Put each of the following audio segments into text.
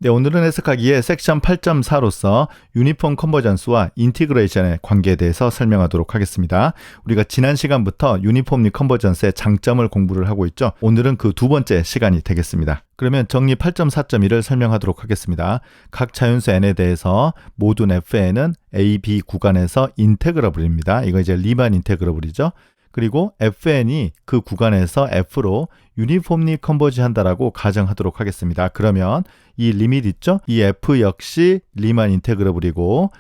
네, 오늘은 해석하기에 섹션 8.4로서 유니폼 컨버전스와 인티그레이션의 관계에 대해서 설명하도록 하겠습니다. 우리가 지난 시간부터 유니폼리 컨버전스의 장점을 공부를 하고 있죠. 오늘은 그 두 번째 시간이 되겠습니다. 그러면 정리 8.4.1을 설명하도록 하겠습니다. 각 자연수 n에 대해서 모든 fn은 a, b 구간에서 인테그러블입니다. 이거 이제 리만 인테그러블이죠. 그리고 fn이 그 구간에서 f로 유니폼리 컨버지 한다라고 가정하도록 하겠습니다. 그러면 이 리밋 있죠? 이 f 역시 리만 인테그러블이고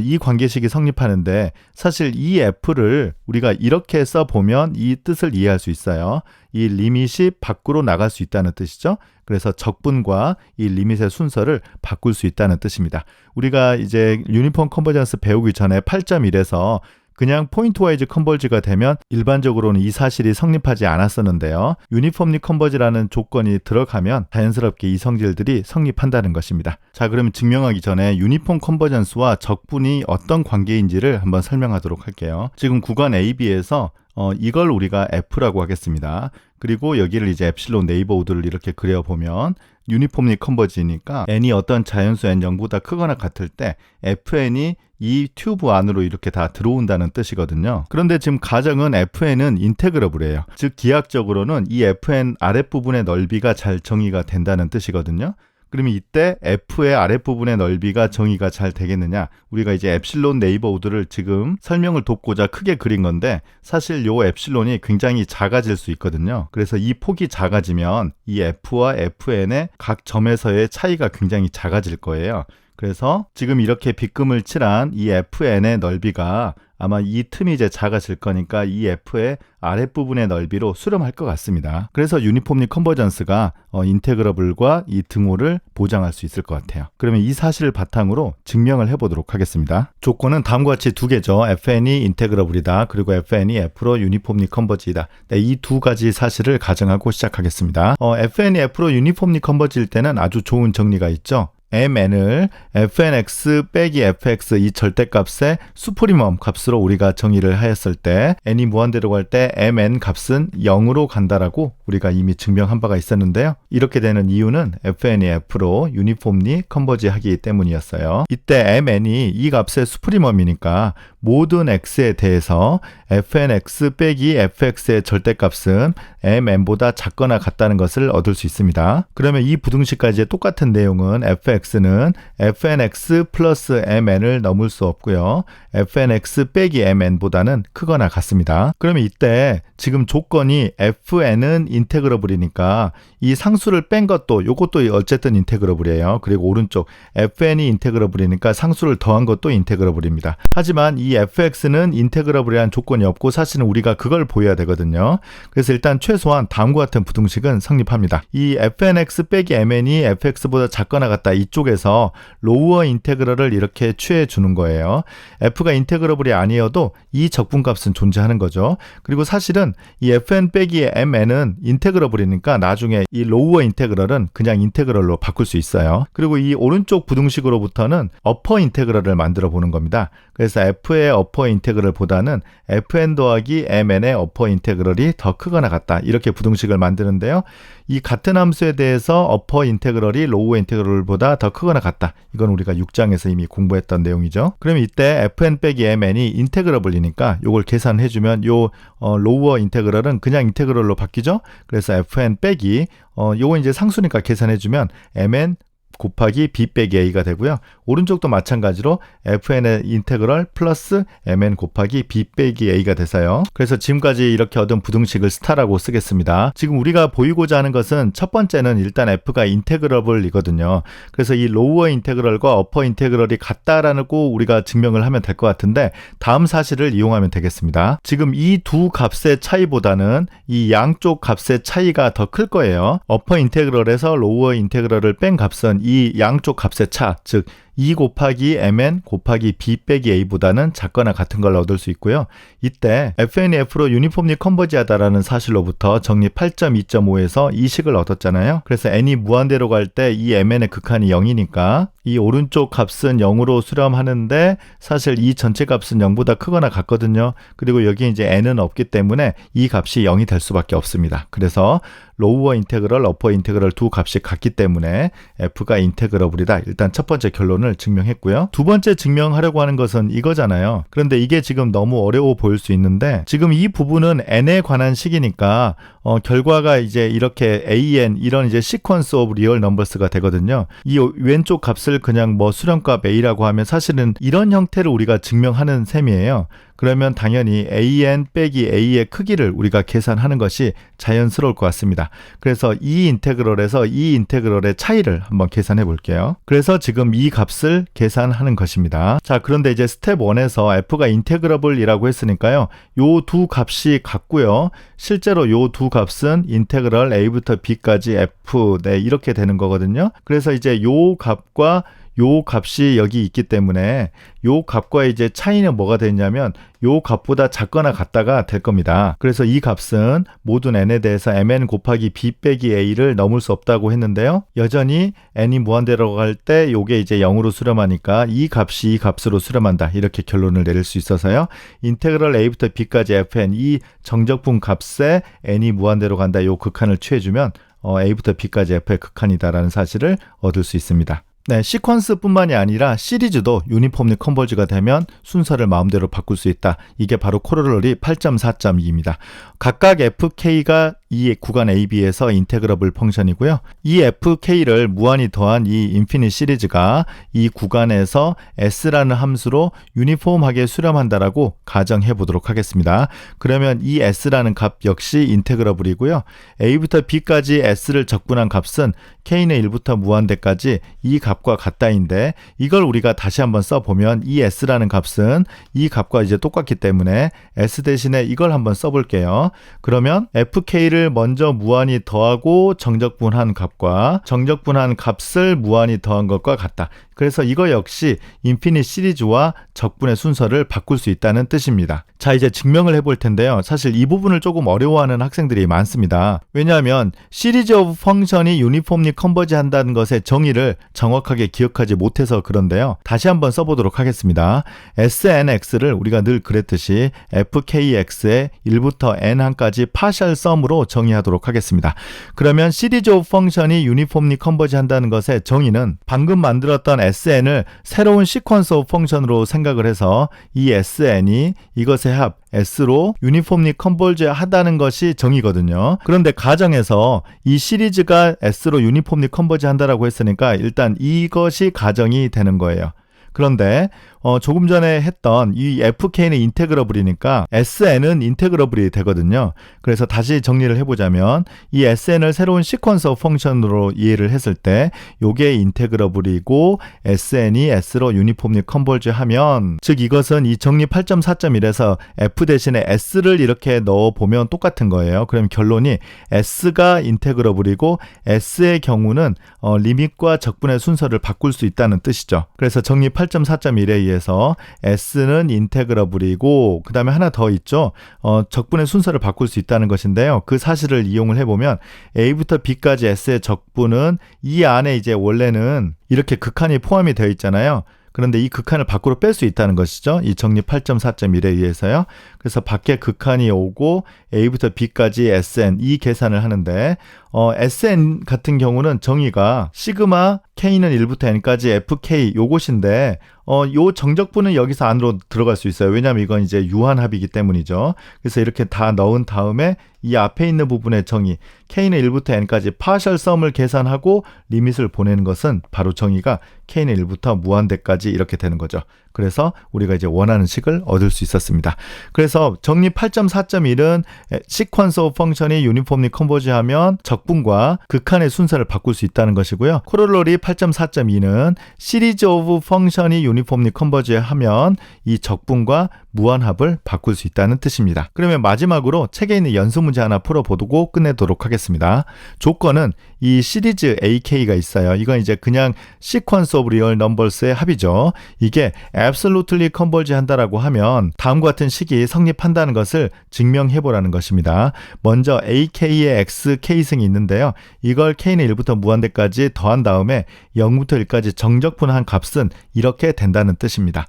이 관계식이 성립하는데 사실 이 f를 우리가 이렇게 써보면 이 뜻을 이해할 수 있어요. 이 리밋이 밖으로 나갈 수 있다는 뜻이죠. 그래서 적분과 이 리밋의 순서를 바꿀 수 있다는 뜻입니다. 우리가 이제 유니폼 컨버전스 배우기 전에 8.1에서 그냥 포인트 와이즈 컨버지가 되면 일반적으로는 이 사실이 성립하지 않았었는데요. 유니폼리 컨버지라는 조건이 들어가면 자연스럽게 이 성질들이 성립한다는 것입니다. 자, 그러면 증명하기 전에 유니폼 컨버전스와 적분이 어떤 관계인지를 한번 설명하도록 할게요. 지금 구간 AB에서 이걸 우리가 F라고 하겠습니다. 그리고 여기를 이제 엡실론 네이버우드를 이렇게 그려보면 유니폼리 컨버지니까 n이 어떤 자연수 n 0보다 크거나 같을 때 fn이 이 튜브 안으로 이렇게 다 들어온다는 뜻이거든요. 그런데 지금 가정은 fn은 인테그러블이에요. 즉 기하학적으로는 이 fn 아랫부분의 넓이가 잘 정의가 된다는 뜻이거든요. 그러면 이때 f의 아랫부분의 넓이가 정의가 잘 되겠느냐? 우리가 이제 엡실론 네이버우드를 지금 설명을 돕고자 크게 그린 건데 사실 요 엡실론이 굉장히 작아질 수 있거든요. 그래서 이 폭이 작아지면 이 f와 fn의 각 점에서의 차이가 굉장히 작아질 거예요. 그래서 지금 이렇게 빗금을 칠한 이 fn의 넓이가 아마 이 틈이 이제 작아질 거니까 이 f의 아랫부분의 넓이로 수렴할 것 같습니다. 그래서 유니폼리 컨버전스가 인테그러블과 이 등호를 보장할 수 있을 것 같아요. 그러면 이 사실을 바탕으로 증명을 해보도록 하겠습니다. 조건은 다음과 같이 두 개죠. fn이 인테그러블이다. 그리고 fn이 f로 유니폼리 컨버지이다. 네, 이 두 가지 사실을 가정하고 시작하겠습니다. fn이 f로 유니폼리 컨버지일 때는 아주 좋은 정리가 있죠. mn을 fnx 빼기 fx 이 절대값의 수프리멈 값으로 우리가 정의를 하였을 때 n이 무한대로 갈 때 mn 값은 0으로 간다라고 우리가 이미 증명한 바가 있었는데요. 이렇게 되는 이유는 fn이 f로 유니폼리 컨버지하기 때문이었어요. 이때 mn이 이 값의 수프리멈이니까 모든 x에 대해서 fnx 빼기 fx의 절대값은 mn보다 작거나 같다는 것을 얻을 수 있습니다. 그러면 이 부등식까지의 똑같은 내용은 fx는 fnx 플러스 mn을 넘을 수 없고요. fnx 빼기 mn보다는 크거나 같습니다. 그러면 이때 지금 조건이 fn은 인테그러블이니까 이 상수를 뺀 것도 이것도 어쨌든 인테그러블이에요. 그리고 오른쪽 fn이 인테그러블이니까 상수를 더한 것도 인테그러블입니다. 하지만 이 fx는 인테그러블이라는 조건이 없고 사실은 우리가 그걸 보여야 되거든요. 그래서 일단 최소한 다음과 같은 부등식은 성립합니다. 이 fnx 빼기 mn이 fx보다 작거나 같다 이쪽에서 로우어 인테그럴을 이렇게 취해 주는 거예요. f가 인테그러블이 아니어도 이 적분값은 존재하는 거죠. 그리고 사실은 이 fn 빼기 mn은 인테그러블이니까 나중에 이 로우어 인테그럴은 그냥 인테그럴로 바꿀 수 있어요. 그리고 이 오른쪽 부등식으로부터는 어퍼 인테그럴을 만들어 보는 겁니다. 그래서 f의 어퍼 인테그럴 보다는 fn 더하기 mn의 어퍼 인테그럴이 더 크거나 같다. 이렇게 부등식을 만드는데요. 이 같은 함수에 대해서 어퍼 인테그럴이 로우어 인테그럴보다 더 크거나 같다. 이건 우리가 6장에서 이미 공부했던 내용이죠. 그럼 이때 fn 빼기 mn이 인테그러블이니까 이걸 계산해주면 요 로우어 인테그럴은 그냥 인테그럴로 바뀌죠. 그래서 fn 빼기 요거 이제 상수니까 계산해주면 mn 곱하기 b 빼기 a가 되고요. 오른쪽도 마찬가지로 fn의 인테그럴 플러스 mn 곱하기 b 빼기 a가 돼서요. 그래서 지금까지 이렇게 얻은 부등식을 스타라고 쓰겠습니다. 지금 우리가 보이고자 하는 것은 첫 번째는 일단 f가 인테그러블이거든요. 그래서 이 로우어 인테그럴과 어퍼 인테그럴이 같다라는 거 우리가 증명을 하면 될 것 같은데 다음 사실을 이용하면 되겠습니다. 지금 이 두 값의 차이보다는 이 양쪽 값의 차이가 더 클 거예요. 어퍼 인테그럴에서 로우어 인테그럴을 뺀 값은 이 양쪽 값의 차, 즉 2 곱하기 mn 곱하기 b 빼기 a보다는 작거나 같은 걸 얻을 수 있고요. 이때 fn이 f로 유니폼리 컨버지하다라는 사실로부터 정리 8.2.5에서 이 식을 얻었잖아요. 그래서 n이 무한대로 갈 때 이 mn의 극한이 0이니까 이 오른쪽 값은 0으로 수렴하는데 사실 이 전체 값은 0보다 크거나 같거든요. 그리고 여기 이제 n은 없기 때문에 이 값이 0이 될 수밖에 없습니다. 그래서 로우어 인테그럴, 어퍼 인테그럴 두 값이 같기 때문에 f가 인테그러블이다. 일단 첫 번째 결론을 증명했고요. 두 번째 증명하려고 하는 것은 이거잖아요. 그런데 이게 지금 너무 어려워 보일 수 있는데 지금 이 부분은 n에 관한 식이니까 결과가 이제 이렇게 an 이런 이제 시퀀스 오브 리얼 넘버스가 되거든요. 이 왼쪽 값을 그냥 뭐 수렴값 a라고 하면 사실은 이런 형태를 우리가 증명하는 셈이에요. 그러면 당연히 an 빼기 a의 크기를 우리가 계산하는 것이 자연스러울 것 같습니다. 그래서 이 인테그럴에서 이 인테그럴의 차이를 한번 계산해 볼게요. 그래서 지금 이 값을 계산하는 것입니다. 자, 그런데 이제 스텝 1에서 f가 인테그러블이라고 했으니까요. 요 두 값이 같고요. 실제로 요 두 값은 인테그럴 a부터 b까지 f 네, 이렇게 되는 거거든요. 그래서 이제 요 값과 요 값이 여기 있기 때문에 요 값과 이제 차이는 뭐가 되냐면 요 값보다 작거나 같다가 될 겁니다. 그래서 이 값은 모든 n에 대해서 mn 곱하기 b 빼기 a를 넘을 수 없다고 했는데요. 여전히 n이 무한대로 갈 때 요게 이제 0으로 수렴하니까 이 값이 이 값으로 수렴한다. 이렇게 결론을 내릴 수 있어서요. 인테그럴 a부터 b까지 fn 이 정적분 값에 n이 무한대로 간다. 요 극한을 취해주면 a부터 b까지 f의 극한이다라는 사실을 얻을 수 있습니다. 네, 시퀀스뿐만이 아니라 시리즈도 유니폼리 컨버지가 되면 순서를 마음대로 바꿀 수 있다. 이게 바로 코로러리 8.4.2입니다. 각각 fk가 이 구간 AB에서 인테그러블 펑션이고요. 이 fk를 무한히 더한 이 인피니트 시리즈가 이 구간에서 s라는 함수로 유니폼하게 수렴한다라고 가정해 보도록 하겠습니다. 그러면 이 s라는 값 역시 인테그러블이고요. a부터 b까지 s를 적분한 값은 k는 1부터 무한대까지 이 값과 같다인데 이걸 우리가 다시 한번 써보면 이 s라는 값은 이 값과 이제 똑같기 때문에 s 대신에 이걸 한번 써볼게요. 그러면 fk를 먼저 무한히 더하고 정적분한 값과 정적분한 값을 무한히 더한 것과 같다. 그래서 이거 역시 인피니트 시리즈와 적분의 순서를 바꿀 수 있다는 뜻입니다. 자, 이제 증명을 해볼 텐데요. 사실 이 부분을 조금 어려워하는 학생들이 많습니다. 왜냐하면 시리즈 오브 펑션이 유니폼리 컨버지 한다는 것의 정의를 정확하게 기억하지 못해서 그런데요. 다시 한번 써보도록 하겠습니다. snx를 우리가 늘 그랬듯이 fkx의 1부터 n한까지 파셜 썸으로 정의하도록 하겠습니다. 그러면 시리즈 오브 펑션이 유니폼리 컨버지 한다는 것의 정의는 방금 만들었던 sn을 새로운 시퀀스 오브 펑션으로 생각을 해서 이 sn이 이것의 합 s로 유니폼리 컨버지 하다는 것이 정의거든요. 그런데 가정에서 이 시리즈가 s로 유니폼리 컨버지 한다라고 했으니까 일단 이것이 가정이 되는 거예요. 그런데 조금 전에 했던 이 fk는 인테그러블이니까 sn은 인테그러블이 되거든요. 그래서 다시 정리를 해보자면 이 sn을 새로운 시퀀스 오브 펑션으로 이해를 했을 때 요게 인테그러블이고 sn이 s로 유니폼리 컨버지 하면 즉 이것은 이 정리 8.4.1에서 f 대신에 s를 이렇게 넣어보면 똑같은 거예요. 그럼 결론이 s가 인테그러블이고 s의 경우는 리밋과 적분의 순서를 바꿀 수 있다는 뜻이죠. 그래서 정리 8.4.1에 의해 그래서 s는 인테그러블이고 그 다음에 하나 더 있죠. 적분의 순서를 바꿀 수 있다는 것인데요. 그 사실을 이용을 해보면 a부터 b까지 s의 적분은 이 안에 이제 원래는 이렇게 극한이 포함이 되어 있잖아요. 그런데 이 극한을 밖으로 뺄 수 있다는 것이죠. 이 정리 8.4.1에 의해서요. 그래서 밖에 극한이 오고 a부터 b까지 sn 이 계산을 하는데 sn 같은 경우는 정의가 시그마 k는 1부터 n까지 fk 요것인데 요 정적분은 여기서 안으로 들어갈 수 있어요. 왜냐하면 이건 이제 유한합이기 때문이죠. 그래서 이렇게 다 넣은 다음에 이 앞에 있는 부분의 정의 k는 1부터 n까지 파셜 썸을 계산하고 리밋을 보내는 것은 바로 정의가 k는 1부터 무한대까지 이렇게 되는 거죠. 그래서 우리가 이제 원하는 식을 얻을 수 있었습니다. 그래서 정리 8.4.1은 시퀀스 오브 펑션이 유니폼리 컨버지하면 적분과 극한의 순서를 바꿀 수 있다는 것이고요. 코롤러리 8.4.2는 시리즈 오브 펑션이 유니폼리 컨버지하면 이 적분과 무한합을 바꿀 수 있다는 뜻입니다. 그러면 마지막으로 책에 있는 연습 문제 하나 풀어보고 끝내도록 하겠습니다. 조건은 이 시리즈 AK가 있어요. 이건 이제 그냥 Sequence of Real Numbers의 합이죠. 이게 absolutely converge 한다라고 하면 다음과 같은 식이 성립한다는 것을 증명해보라는 것입니다. 먼저 AK의 X K승이 있는데요. 이걸 K는 1부터 무한대까지 더한 다음에 0부터 1까지 정적분한 값은 이렇게 된다는 뜻입니다.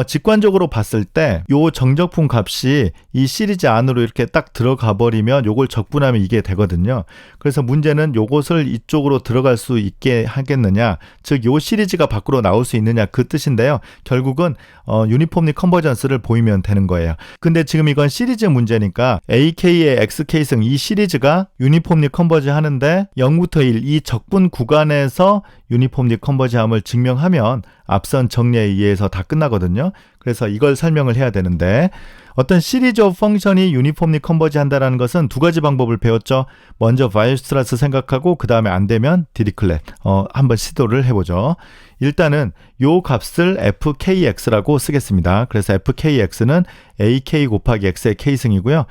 직관적으로 봤을 때 요 정적분 값이 이 시리즈 안으로 이렇게 딱 들어가 버리면 요걸 적분하면 이게 되거든요. 그래서 문제는 요것을 이쪽으로 들어갈 수 있게 하겠느냐, 즉 요 시리즈가 밖으로 나올 수 있느냐 그 뜻인데요. 결국은 유니폼리 컨버전스를 보이면 되는 거예요. 근데 지금 이건 시리즈 문제니까 AK의 XK승 이 시리즈가 유니폼리 컨버지 하는데 0부터 1 이 적분 구간에서 유니폼리 컨버지함을 증명하면 앞선 정리에 의해서 다 끝나거든요. 그래서 이걸 설명을 해야 되는데 어떤 시리즈 오브 펑션이 유니폼리 컨버지 한다는 것은 두 가지 방법을 배웠죠. 먼저 바이오스트라스 생각하고 그 다음에 안 되면 디리클렛 한번 시도를 해보죠. 일단은 요 값을 fkx라고 쓰겠습니다. 그래서 fkx는 ak 곱하기 x의 k승이고요.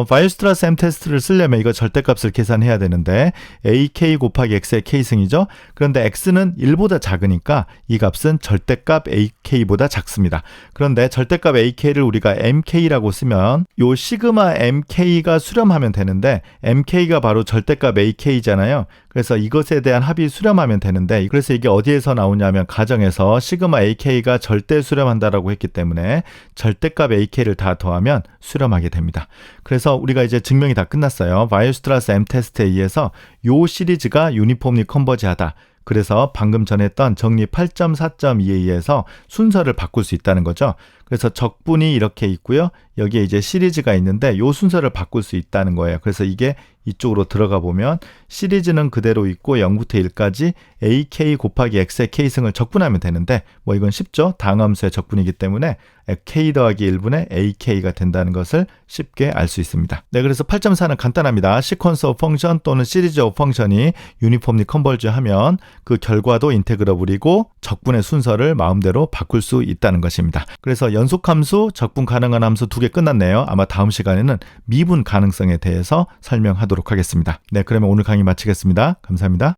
바이오스트라스 m 테스트를 쓰려면 이거 절대값을 계산해야 되는데 ak 곱하기 x의 k승이죠. 그런데 x는 1보다 작으니까 이 값은 절대값 ak보다 작습니다. 그런데 절대값 ak를 우리가 mk라고 쓰면 요 시그마 mk가 수렴하면 되는데 mk가 바로 절대값 ak잖아요. 그래서 이것에 대한 합이 수렴하면 되는데 그래서 이게 어디에서 나오냐면 가정에서 시그마 ak가 절대 수렴한다라고 했기 때문에 절대값 ak를 다 더하면 수렴하게 됩니다. 그래서 우리가 이제 증명이 다 끝났어요. 바이오스트라스 m 테스트에 의해서 요 시리즈가 유니폼리 컨버지하다. 그래서 방금 전에 했던 정리 8.4.2에 의해서 순서를 바꿀 수 있다는 거죠. 그래서 적분이 이렇게 있고요. 여기에 이제 시리즈가 있는데 요 순서를 바꿀 수 있다는 거예요. 그래서 이게 이쪽으로 들어가 보면 시리즈는 그대로 있고 0부터 1까지 AK 곱하기 X의 K승을 적분하면 되는데 뭐 이건 쉽죠. 다항함수의 적분이기 때문에 K 더하기 1분의 AK가 된다는 것을 쉽게 알 수 있습니다. 네, 그래서 8.4는 간단합니다. 시퀀스 오브 펑션 또는 시리즈 오브 펑션이 유니폼리 컨버지 하면 그 결과도 인테그러블이고 적분의 순서를 마음대로 바꿀 수 있다는 것입니다. 그래서 연속함수, 적분 가능한 함수 두 개 끝났네요. 아마 다음 시간에는 미분 가능성에 대해서 설명하도록 하겠습니다. 네, 그러면 오늘 강의 마치겠습니다. 감사합니다.